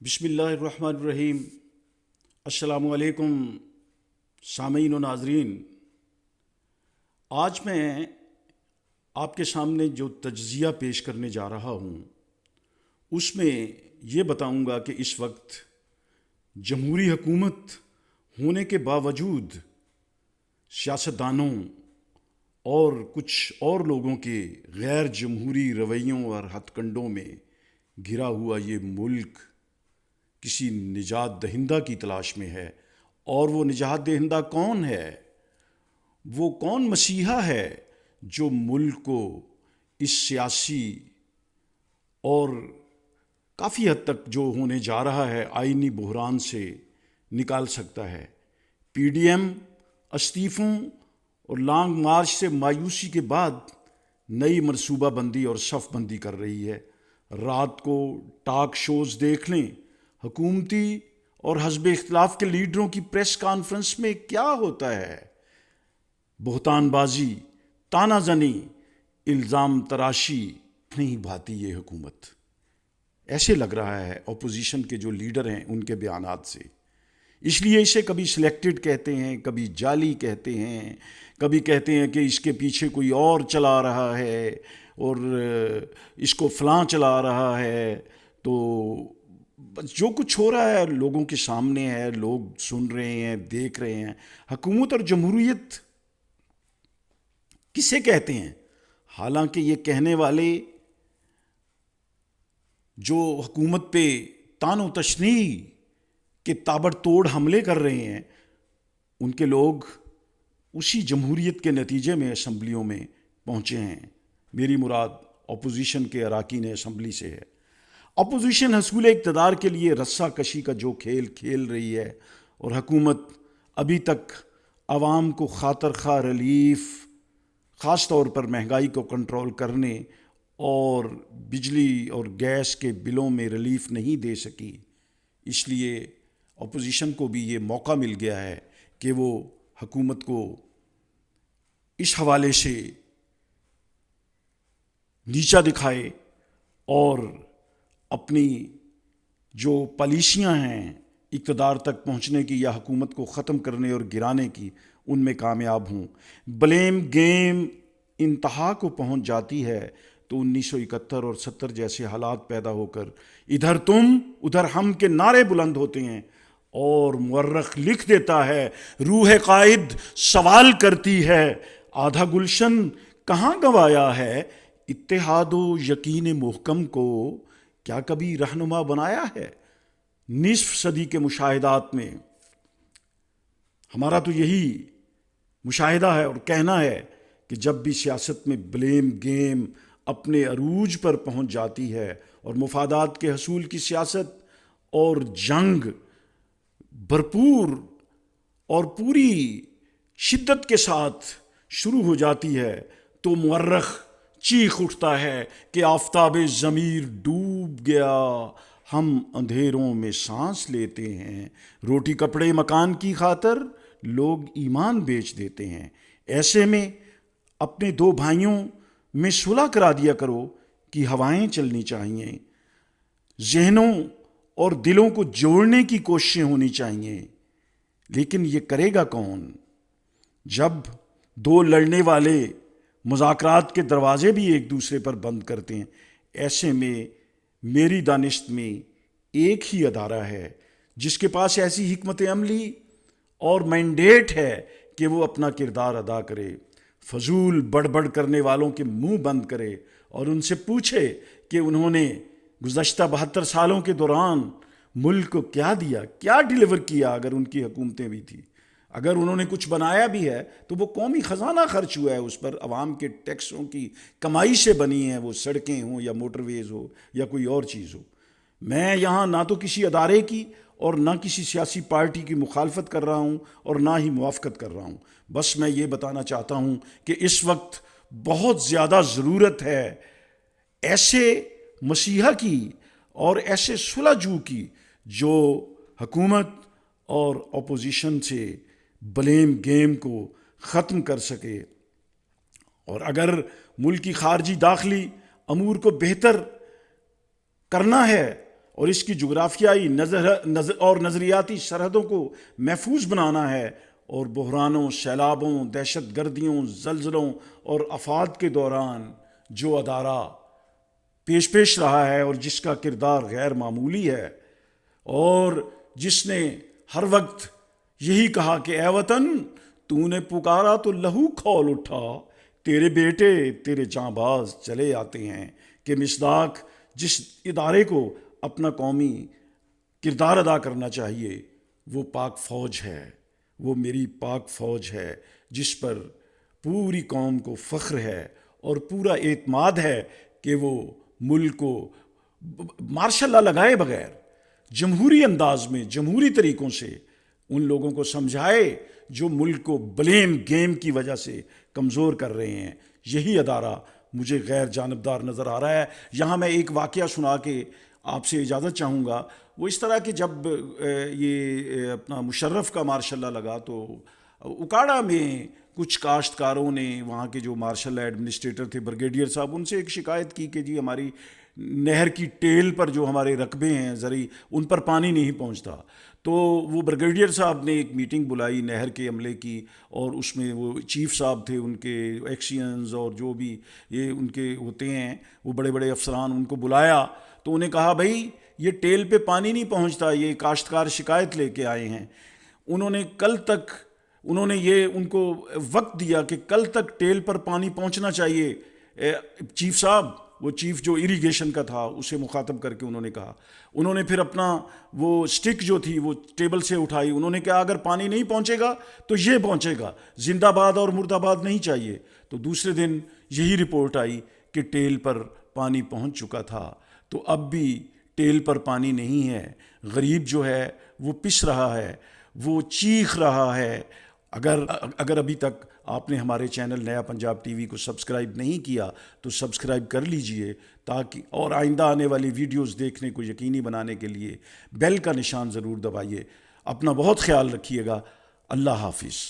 بسم اللہ الرحمن الرحیم۔ السلام علیکم سامعین و ناظرین۔ آج میں آپ کے سامنے جو تجزیہ پیش کرنے جا رہا ہوں اس میں یہ بتاؤں گا کہ اس وقت جمہوری حکومت ہونے کے باوجود سیاستدانوں اور کچھ اور لوگوں کے غیر جمہوری رویوں اور ہتھ کنڈوں میں گھرا ہوا یہ ملک کسی نجات دہندہ کی تلاش میں ہے۔ اور وہ نجات دہندہ کون ہے؟ وہ کون مسیحا ہے جو ملک کو اس سیاسی اور کافی حد تک جو ہونے جا رہا ہے آئینی بحران سے نکال سکتا ہے؟ پی ڈی ایم استعفوں اور لانگ مارچ سے مایوسی کے بعد نئی منصوبہ بندی اور صف بندی کر رہی ہے۔ رات کو ٹاک شوز دیکھ لیں، حکومتی اور حزب اختلاف کے لیڈروں کی پریس کانفرنس میں کیا ہوتا ہے؟ بہتان بازی، تانا زنی، الزام تراشی نہیں بھاتی یہ حکومت۔ ایسے لگ رہا ہے اپوزیشن کے جو لیڈر ہیں ان کے بیانات سے۔ اس لیے اسے کبھی سلیکٹڈ کہتے ہیں، کبھی جعلی کہتے ہیں، کبھی کہتے ہیں کہ اس کے پیچھے کوئی اور چلا رہا ہے اور اس کو فلاں چلا رہا ہے۔ تو جو کچھ ہو رہا ہے لوگوں کے سامنے ہے، لوگ سن رہے ہیں، دیکھ رہے ہیں۔ حکومت اور جمہوریت کسے کہتے ہیں؟ حالانکہ یہ کہنے والے جو حکومت پہ طعن و تشنیع کے تابڑ توڑ حملے کر رہے ہیں ان کے لوگ اسی جمہوریت کے نتیجے میں اسمبلیوں میں پہنچے ہیں۔ میری مراد اپوزیشن کے اراکین اسمبلی سے ہے۔ اپوزیشن حصول اقتدار کے لیے رسہ کشی کا جو کھیل کھیل رہی ہے اور حکومت ابھی تک عوام کو خاطر خواہ ریلیف، خاص طور پر مہنگائی کو کنٹرول کرنے اور بجلی اور گیس کے بلوں میں ریلیف نہیں دے سکی۔ اس لیے اپوزیشن کو بھی یہ موقع مل گیا ہے کہ وہ حکومت کو اس حوالے سے نیچا دکھائے اور اپنی جو پالیسیاں ہیں اقتدار تک پہنچنے کی یا حکومت کو ختم کرنے اور گرانے کی ان میں کامیاب ہوں۔ بلیم گیم انتہا کو پہنچ جاتی ہے تو 1971 اور 70 جیسے حالات پیدا ہو کر ادھر تم ادھر ہم کے نعرے بلند ہوتے ہیں اور مورخ لکھ دیتا ہے، روح قائد سوال کرتی ہے، آدھا گلشن کہاں گنوایا ہے؟ اتحاد و یقین محکم کو کیا کبھی رہنما بنایا ہے؟ نصف صدی کے مشاہدات میں ہمارا تو یہی مشاہدہ ہے اور کہنا ہے کہ جب بھی سیاست میں بلیم گیم اپنے عروج پر پہنچ جاتی ہے اور مفادات کے حصول کی سیاست اور جنگ بھرپور اور پوری شدت کے ساتھ شروع ہو جاتی ہے تو مورخ چیخ اٹھتا ہے کہ آفتاب ضمیر ڈوب گیا، ہم اندھیروں میں سانس لیتے ہیں، روٹی کپڑے مکان کی خاطر لوگ ایمان بیچ دیتے ہیں۔ ایسے میں اپنے دو بھائیوں میں صلح کرا دیا کرو کہ ہوائیں چلنی چاہیے، ذہنوں اور دلوں کو جوڑنے کی کوششیں ہونی چاہیے۔ لیکن یہ کرے گا کون جب دو لڑنے والے مذاکرات کے دروازے بھی ایک دوسرے پر بند کرتے ہیں؟ ایسے میں میری دانشت میں ایک ہی ادارہ ہے جس کے پاس ایسی حکمت عملی اور مینڈیٹ ہے کہ وہ اپنا کردار ادا کرے، فضول بڑبڑ کرنے والوں کے منہ بند کرے اور ان سے پوچھے کہ انہوں نے گزشتہ 72 سالوں کے دوران ملک کو کیا دیا، کیا ڈیلیور کیا۔ اگر ان کی حکومتیں بھی تھیں، اگر انہوں نے کچھ بنایا بھی ہے تو وہ قومی خزانہ خرچ ہوا ہے، اس پر عوام کے ٹیکسوں کی کمائی سے بنی ہیں، وہ سڑکیں ہوں یا موٹر ویز ہو یا کوئی اور چیز ہو۔ میں یہاں نہ تو کسی ادارے کی اور نہ کسی سیاسی پارٹی کی مخالفت کر رہا ہوں اور نہ ہی موافقت کر رہا ہوں، بس میں یہ بتانا چاہتا ہوں کہ اس وقت بہت زیادہ ضرورت ہے ایسے مسیحا کی اور ایسے صلح جو کی جو حکومت اور اپوزیشن سے بلیم گیم کو ختم کر سکے۔ اور اگر ملک کی خارجی داخلی امور کو بہتر کرنا ہے اور اس کی جغرافیائی اور نظریاتی سرحدوں کو محفوظ بنانا ہے، اور بحرانوں، سیلابوں، دہشت گردیوں، زلزلوں اور آفات کے دوران جو ادارہ پیش رہا ہے اور جس کا کردار غیر معمولی ہے، اور جس نے ہر وقت یہی کہا کہ اے وطن تو نے پکارا تو لہو کھول اٹھا، تیرے بیٹے تیرے جانباز چلے آتے ہیں، کہ مصداق جس ادارے کو اپنا قومی کردار ادا کرنا چاہیے وہ پاک فوج ہے، وہ میری پاک فوج ہے، جس پر پوری قوم کو فخر ہے اور پورا اعتماد ہے کہ وہ ملک کو مارشل لا لگائے بغیر جمہوری انداز میں، جمہوری طریقوں سے ان لوگوں کو سمجھائے جو ملک کو بلیم گیم کی وجہ سے کمزور کر رہے ہیں۔ یہی ادارہ مجھے غیر جانبدار نظر آ رہا ہے۔ یہاں میں ایک واقعہ سنا کے آپ سے اجازت چاہوں گا۔ وہ اس طرح کہ جب یہ اپنا مشرف کا مارشل لا لگا تو اکاڑا میں کچھ کاشتکاروں نے، وہاں کے جو مارشل ایڈمنسٹریٹر تھے بریگیڈیئر صاحب، ان سے ایک شکایت کی کہ جی ہماری نہر کی ٹیل پر جو ہمارے رقبے ہیں زرعی، ان پر پانی نہیں پہنچتا۔ تو وہ بریگیڈیئر صاحب نے ایک میٹنگ بلائی نہر کے عملے کی، اور اس میں وہ چیف صاحب تھے، ان کے ایکشینز اور جو بھی یہ ان کے ہوتے ہیں وہ بڑے بڑے افسران، ان کو بلایا تو انہیں کہا بھائی یہ ٹیل پہ پانی نہیں پہنچتا، یہ کاشتکار شکایت لے کے آئے ہیں۔ انہوں نے یہ ان کو وقت دیا کہ کل تک ٹیل پر پانی پہنچنا چاہیے۔ چیف صاحب، وہ چیف جو اریگیشن کا تھا، اسے مخاطب کر کے انہوں نے کہا، انہوں نے پھر اپنا وہ سٹک جو تھی وہ ٹیبل سے اٹھائی، انہوں نے کہا اگر پانی نہیں پہنچے گا تو یہ پہنچے گا، زندہ باد اور مردہ باد نہیں چاہیے۔ تو دوسرے دن یہی رپورٹ آئی کہ ٹیل پر پانی پہنچ چکا تھا۔ تو اب بھی ٹیل پر پانی نہیں ہے، غریب جو ہے وہ پس رہا ہے، وہ چیخ رہا ہے۔ اگر ابھی تک آپ نے ہمارے چینل نیا پنجاب ٹی وی کو سبسکرائب نہیں کیا تو سبسکرائب کر لیجئے، تاکہ اور آئندہ آنے والی ویڈیوز دیکھنے کو یقینی بنانے کے لیے بیل کا نشان ضرور دبائیے۔ اپنا بہت خیال رکھیے گا۔ اللہ حافظ۔